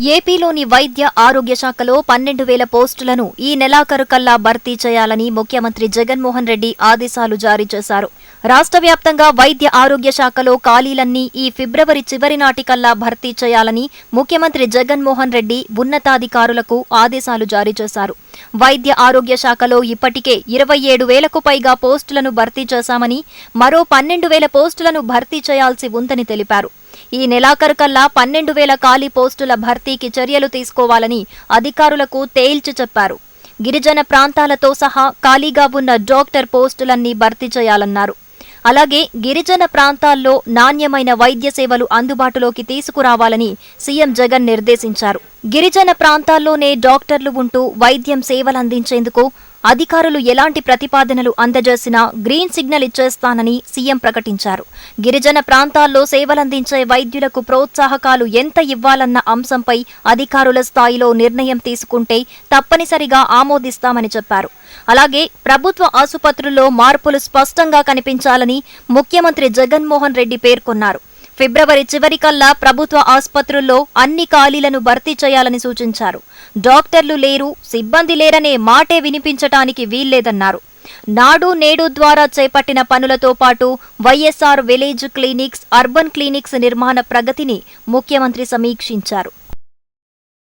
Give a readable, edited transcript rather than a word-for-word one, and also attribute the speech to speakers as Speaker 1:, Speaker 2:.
Speaker 1: ఏపీలోని వైద్య ఆరోగ్య శాఖలో 12,000 పోస్టులను ఈ నెలాఖరుకల్లా భర్తీ చేయాలని ముఖ్యమంత్రి జగన్మోహన్ రెడ్డి ఆదేశాలు జారీ చేశారు. రాష్ట్ర వ్యాప్తంగా వైద్య ఆరోగ్య శాఖలో ఖాళీలన్నీ ఈ ఫిబ్రవరి చివరి నాటికల్లా భర్తీ చేయాలని ముఖ్యమంత్రి జగన్మోహన్ రెడ్డి ఉన్నతాధికారులకు ఆదేశాలు జారీ చేశారు. వైద్య ఆరోగ్య శాఖలో ఇప్పటికే 27,000కు పైగా పోస్టులను భర్తీ చేశామని, మరో 12,000 పోస్టులను భర్తీ చేయాల్సి ఉందని తెలిపారు. ఈ నెలాఖరుకల్లా 12,000 ఖాళీ పోస్టుల భర్తీకి చర్యలు తీసుకోవాలని అధికారులకు తేల్చి చెప్పారు. గిరిజన ప్రాంతాలతో సహా ఖాళీగా ఉన్న డాక్టర్ పోస్టులన్నీ భర్తీ చేయాలన్నారు. అలాగే గిరిజన ప్రాంతాల్లో నాణ్యమైన వైద్య సేవలు అందుబాటులోకి తీసుకురావాలని సీఎం జగన్ నిర్దేశించారు. గిరిజన ప్రాంతాల్లోనే డాక్టర్లు ఉంటూ వైద్యం సేవలందించేందుకు అధికారులు ఎలాంటి ప్రతిపాదనలు అందజేసినా గ్రీన్ సిగ్నల్ ఇచ్చేస్తానని సీఎం ప్రకటించారు. గిరిజన ప్రాంతాల్లో సేవలందించే వైద్యులకు ప్రోత్సాహకాలు ఎంత ఇవ్వాలన్న అంశంపై అధికారుల స్థాయిలో నిర్ణయం తీసుకుంటే తప్పనిసరిగా ఆమోదిస్తామని చెప్పారు. అలాగే ప్రభుత్వ ఆసుపత్రుల్లో మార్పులు స్పష్టంగా కనిపించాలని ముఖ్యమంత్రి జగన్మోహన్ రెడ్డి పేర్కొన్నారు. ఫిబ్రవరి చివరికల్లా ప్రభుత్వ ఆసుపత్రుల్లో అన్ని ఖాళీలను భర్తీ చేయాలని సూచించారు. డాక్టర్లు లేరు, సిబ్బంది లేరనే మాటే వినిపించటానికి వీల్లేదన్నారు. నాడు నేడు ద్వారా చేపట్టిన పనులతో పాటు YSR village clinics, urban clinics నిర్మాణ ప్రగతిని ముఖ్యమంత్రి సమీక్షించారు.